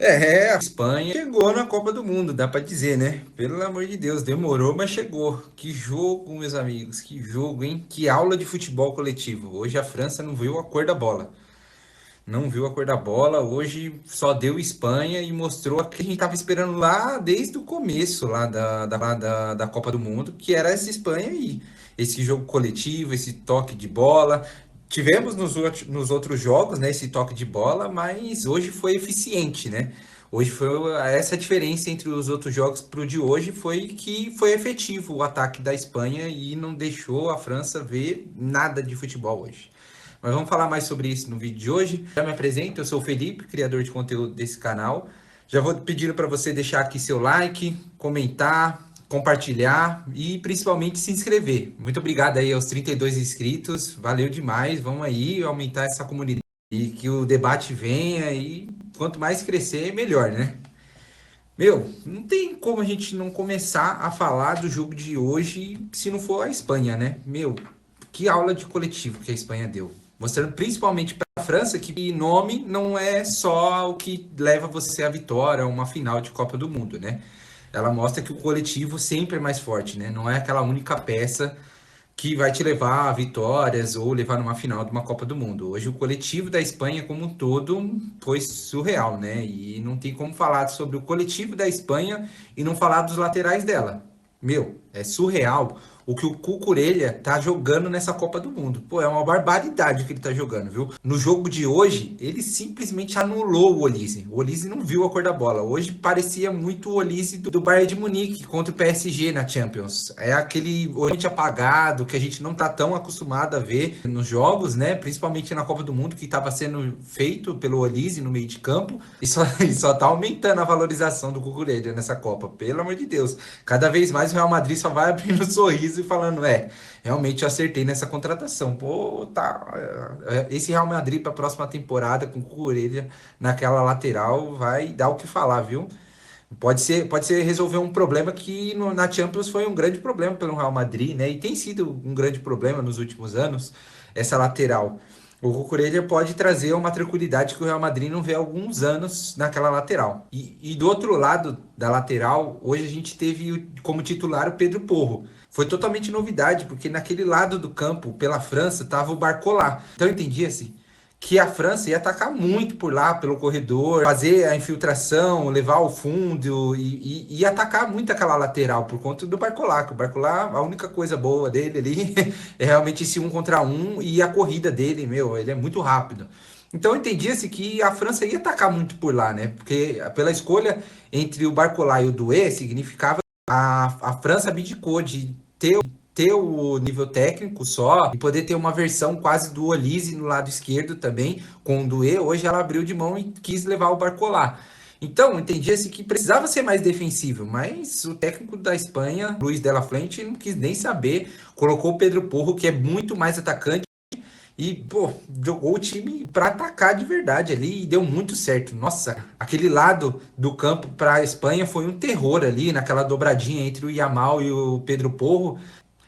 A Espanha chegou na Copa do Mundo, dá pra dizer, né? Pelo amor de Deus, demorou, mas chegou. Que jogo, meus amigos, que jogo, hein? Que aula de futebol coletivo. Hoje a França não viu a cor da bola. Não viu a cor da bola, hoje só deu Espanha e mostrou o que a gente estava esperando lá desde o começo lá da Copa do Mundo, que era essa Espanha aí. Esse jogo coletivo, esse toque de bola. Tivemos nos outros jogos, né, esse toque de bola, mas hoje foi eficiente, né? Hoje foi essa diferença entre os outros jogos para o de hoje foi que foi efetivo o ataque da Espanha e não deixou a França ver nada de futebol hoje. Mas vamos falar mais sobre isso no vídeo de hoje. Já me apresento, eu sou o Felipe, criador de conteúdo desse canal. Já vou pedindo para você deixar aqui seu like, comentar, compartilhar e principalmente se inscrever. Muito obrigado aí aos 32 inscritos, valeu demais. Vamos aí aumentar essa comunidade e que o debate venha e quanto mais crescer, melhor, né? Meu, não tem como a gente não começar a falar do jogo de hoje se não for a Espanha, né? Meu, que aula de coletivo que a Espanha deu. Mostrando principalmente para a França que nome não é só o que leva você à vitória, a uma final de Copa do Mundo, né? Ela mostra que o coletivo sempre é mais forte, né? Não é aquela única peça que vai te levar a vitórias ou levar numa final de uma Copa do Mundo. Hoje o coletivo da Espanha como um todo foi surreal, né? E não tem como falar sobre o coletivo da Espanha e não falar dos laterais dela. Meu, é surreal o que o Cucurella tá jogando nessa Copa do Mundo. Pô, é uma barbaridade o que ele tá jogando, viu? No jogo de hoje, ele simplesmente anulou o Olise. O Olise não viu a cor da bola. Hoje parecia muito o Olise do Bayern de Munique contra o PSG na Champions. É aquele Olise apagado que a gente não tá tão acostumado a ver nos jogos, né? Principalmente na Copa do Mundo, que estava sendo feito pelo Olise no meio de campo. E só tá aumentando a valorização do Cucurella nessa Copa. Pelo amor de Deus. Cada vez mais o Real Madrid só vai abrindo um sorriso e falando, realmente eu acertei nessa contratação. Pô, tá. Esse Real Madrid para a próxima temporada com o Cucurella naquela lateral vai dar o que falar, viu? Pode ser resolver um problema que na Champions foi um grande problema pelo Real Madrid, né? E tem sido um grande problema nos últimos anos, essa lateral. O Cucurella pode trazer uma tranquilidade que o Real Madrid não vê há alguns anos naquela lateral. E do outro lado da lateral, hoje a gente teve como titular o Pedro Porro. Foi totalmente novidade, porque naquele lado do campo, pela França, estava o Barcola. Então eu entendi assim que a França ia atacar muito por lá, pelo corredor, fazer a infiltração, levar ao fundo e atacar muito aquela lateral por conta do Barcola. Que o Barcola, a única coisa boa dele ali é realmente esse um contra um e a corrida dele, meu, ele é muito rápido. Então entendia-se que a França ia atacar muito por lá, né? Porque pela escolha entre o Barcola e o Doué significava a França abdicou de ter o nível técnico só e poder ter uma versão quase do Olise no lado esquerdo também, com o Doué. Hoje ela abriu de mão e quis levar o Barcola. Então, entendia-se que precisava ser mais defensivo, mas o técnico da Espanha, Luiz de la Fuente, não quis nem saber, colocou o Pedro Porro, que é muito mais atacante, e, pô, jogou o time para atacar de verdade ali e deu muito certo. Nossa, aquele lado do campo para a Espanha foi um terror ali, naquela dobradinha entre o Yamal e o Pedro Porro.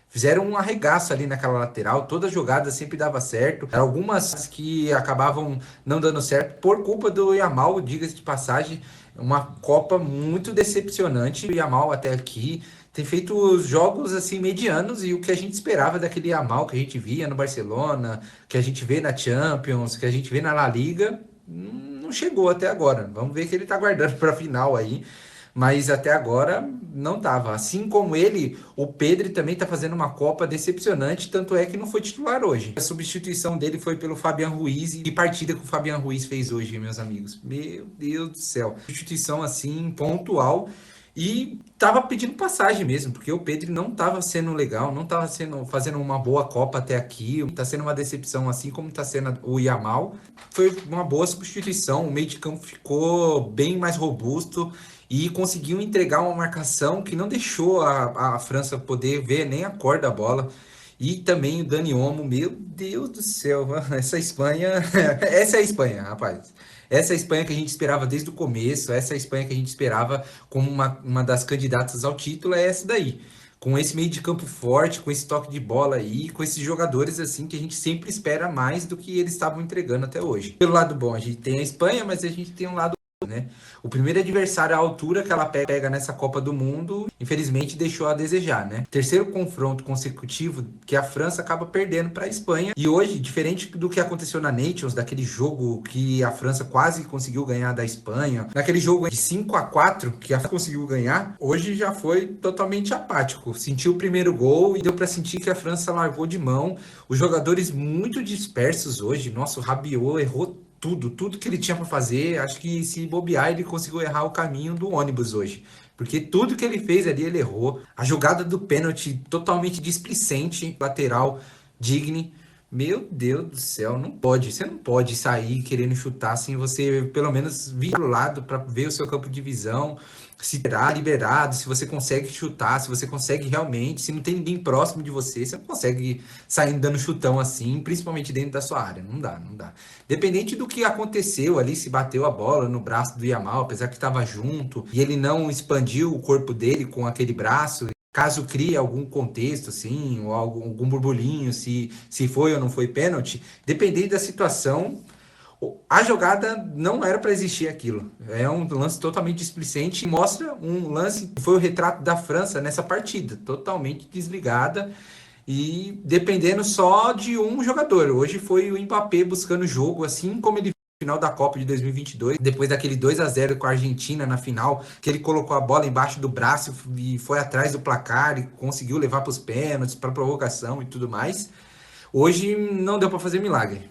Fizeram um arregaço ali naquela lateral, toda jogada sempre dava certo. Algumas que acabavam não dando certo por culpa do Yamal, diga-se de passagem, uma Copa muito decepcionante. O Yamal até aqui tem feito jogos assim medianos e o que a gente esperava daquele Yamal que a gente via no Barcelona, que a gente vê na Champions, que a gente vê na La Liga, não chegou até agora. Vamos ver que ele tá guardando para a final aí, mas até agora não tava. Assim como ele, o Pedri também tá fazendo uma Copa decepcionante, tanto é que não foi titular hoje. A substituição dele foi pelo Fabian Ruiz, e que partida que o Fabian Ruiz fez hoje, meus amigos. Meu Deus do céu. Substituição assim, pontual. E tava pedindo passagem mesmo, porque o Pedri não tava sendo legal, não tava fazendo uma boa Copa até aqui. Tá sendo uma decepção, assim como tá sendo o Yamal. Foi uma boa substituição, o meio de campo ficou bem mais robusto e conseguiu entregar uma marcação que não deixou a França poder ver nem a cor da bola. E também o Dani Olmo, meu Deus do céu, essa Espanha, essa é a Espanha, rapaz. Essa é a Espanha que a gente esperava desde o começo, essa é a Espanha que a gente esperava como uma das candidatas ao título, é essa daí. Com esse meio de campo forte, com esse toque de bola aí, com esses jogadores assim que a gente sempre espera mais do que eles estavam entregando até hoje. Pelo lado bom, a gente tem a Espanha, mas a gente tem um lado né? O primeiro adversário à altura que ela pega nessa Copa do Mundo, infelizmente deixou a desejar, né? Terceiro confronto consecutivo que a França acaba perdendo para a Espanha. E hoje, diferente do que aconteceu na Nations, daquele jogo que a França quase conseguiu ganhar da Espanha, naquele jogo de 5-4 que a França conseguiu ganhar, hoje já foi totalmente apático. Sentiu o primeiro gol e deu para sentir que a França largou de mão. Os jogadores muito dispersos hoje. Nossa, o Rabiot errou tudo que ele tinha para fazer. Acho que se bobear, ele conseguiu errar o caminho do ônibus hoje. Porque tudo que ele fez ali, ele errou. A jogada do pênalti totalmente displicente, lateral, Digne. Meu Deus do céu, não pode. Você não pode sair querendo chutar sem você pelo menos vir pro lado para ver o seu campo de visão, se terá liberado, se você consegue chutar, se você consegue realmente, se não tem ninguém próximo de você, você não consegue sair dando chutão assim, principalmente dentro da sua área. Não dá, não dá. Dependente do que aconteceu ali, se bateu a bola no braço do Yamal, apesar que estava junto, e ele não expandiu o corpo dele com aquele braço, caso crie algum contexto, assim, ou algum burburinho, se foi ou não foi pênalti, dependendo da situação, a jogada não era para existir aquilo. É um lance totalmente displicente e mostra um lance que foi o retrato da França nessa partida, totalmente desligada e dependendo só de um jogador. Hoje foi o Mbappé buscando o jogo, assim como ele no final da Copa de 2022, depois daquele 2-0 com a Argentina na final, que ele colocou a bola embaixo do braço e foi atrás do placar e conseguiu levar para os pênaltis, para provocação e tudo mais. Hoje não deu para fazer milagre.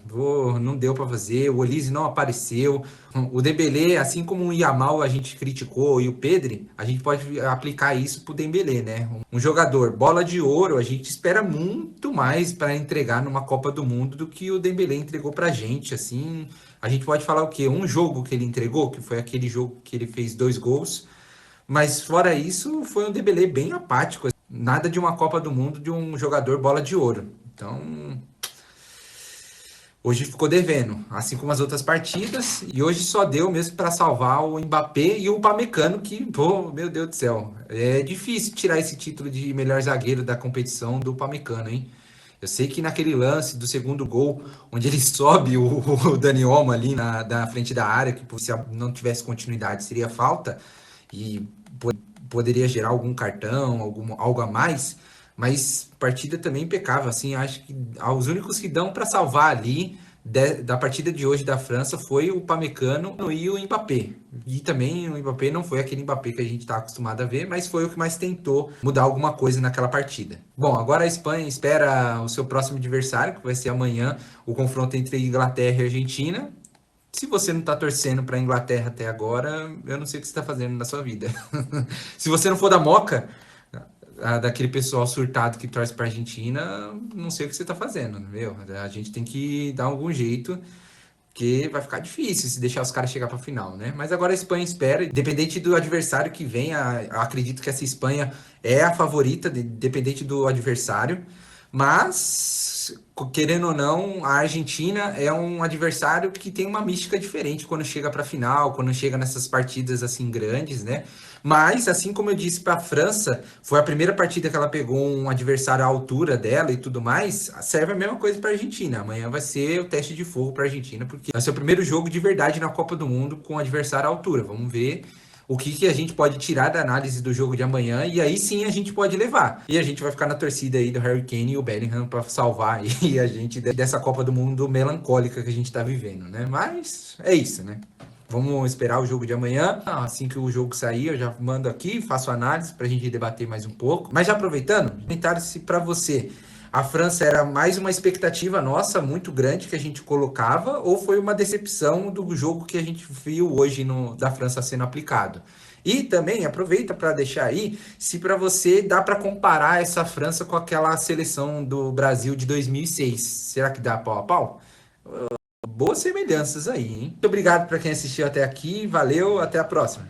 Não deu para fazer. O Olise não apareceu. O Dembélé, assim como o Yamal a gente criticou e o Pedri, a gente pode aplicar isso pro Dembélé, né? Um jogador bola de ouro, a gente espera muito mais para entregar numa Copa do Mundo do que o Dembélé entregou pra gente, assim. A gente pode falar o quê? Um jogo que ele entregou, que foi aquele jogo que ele fez 2 gols. Mas fora isso, foi um Dembélé bem apático. Nada de uma Copa do Mundo de um jogador bola de ouro. Então, hoje ficou devendo, assim como as outras partidas, e hoje só deu mesmo para salvar o Mbappé e o Upamecano, que, pô, meu Deus do céu, é difícil tirar esse título de melhor zagueiro da competição do Upamecano, hein? Eu sei que naquele lance do segundo gol, onde ele sobe o Dani Olmo ali na frente da área, que se não tivesse continuidade seria falta, e poderia gerar algum cartão, algo a mais, mas partida também impecável, assim, acho que os únicos que dão para salvar ali da partida de hoje da França foi o Pamecano e o Mbappé. E também o Mbappé não foi aquele Mbappé que a gente está acostumado a ver, mas foi o que mais tentou mudar alguma coisa naquela partida. Bom, agora a Espanha espera o seu próximo adversário, que vai ser amanhã, o confronto entre Inglaterra e Argentina. Se você não está torcendo para a Inglaterra até agora, eu não sei o que você está fazendo na sua vida. Se você não for da Moca, daquele pessoal surtado que torce para a Argentina, não sei o que você está fazendo, meu. A gente tem que dar algum jeito, porque vai ficar difícil se deixar os caras chegar para a final, né? Mas agora a Espanha espera, independente do adversário que venha, acredito que essa Espanha é a favorita, independente do adversário. Mas, querendo ou não, a Argentina é um adversário que tem uma mística diferente quando chega para a final, quando chega nessas partidas assim grandes, né? Mas, assim como eu disse para a França, foi a primeira partida que ela pegou um adversário à altura dela e tudo mais, serve a mesma coisa para a Argentina. Amanhã vai ser o teste de fogo para a Argentina, porque vai ser o primeiro jogo de verdade na Copa do Mundo com um adversário à altura. Vamos ver o que a gente pode tirar da análise do jogo de amanhã, e aí sim a gente pode levar. E a gente vai ficar na torcida aí do Harry Kane e o Bellingham para salvar aí a gente dessa Copa do Mundo melancólica que a gente tá vivendo, né? Mas é isso, né? Vamos esperar o jogo de amanhã. Assim que o jogo sair, eu já mando aqui, faço análise pra gente debater mais um pouco. Mas já aproveitando, comentário se para você a França era mais uma expectativa nossa, muito grande, que a gente colocava, ou foi uma decepção do jogo que a gente viu hoje da França sendo aplicado? E também aproveita para deixar aí se para você dá para comparar essa França com aquela seleção do Brasil de 2006. Será que dá pau a pau? Boas semelhanças aí, hein? Muito obrigado para quem assistiu até aqui. Valeu, até a próxima.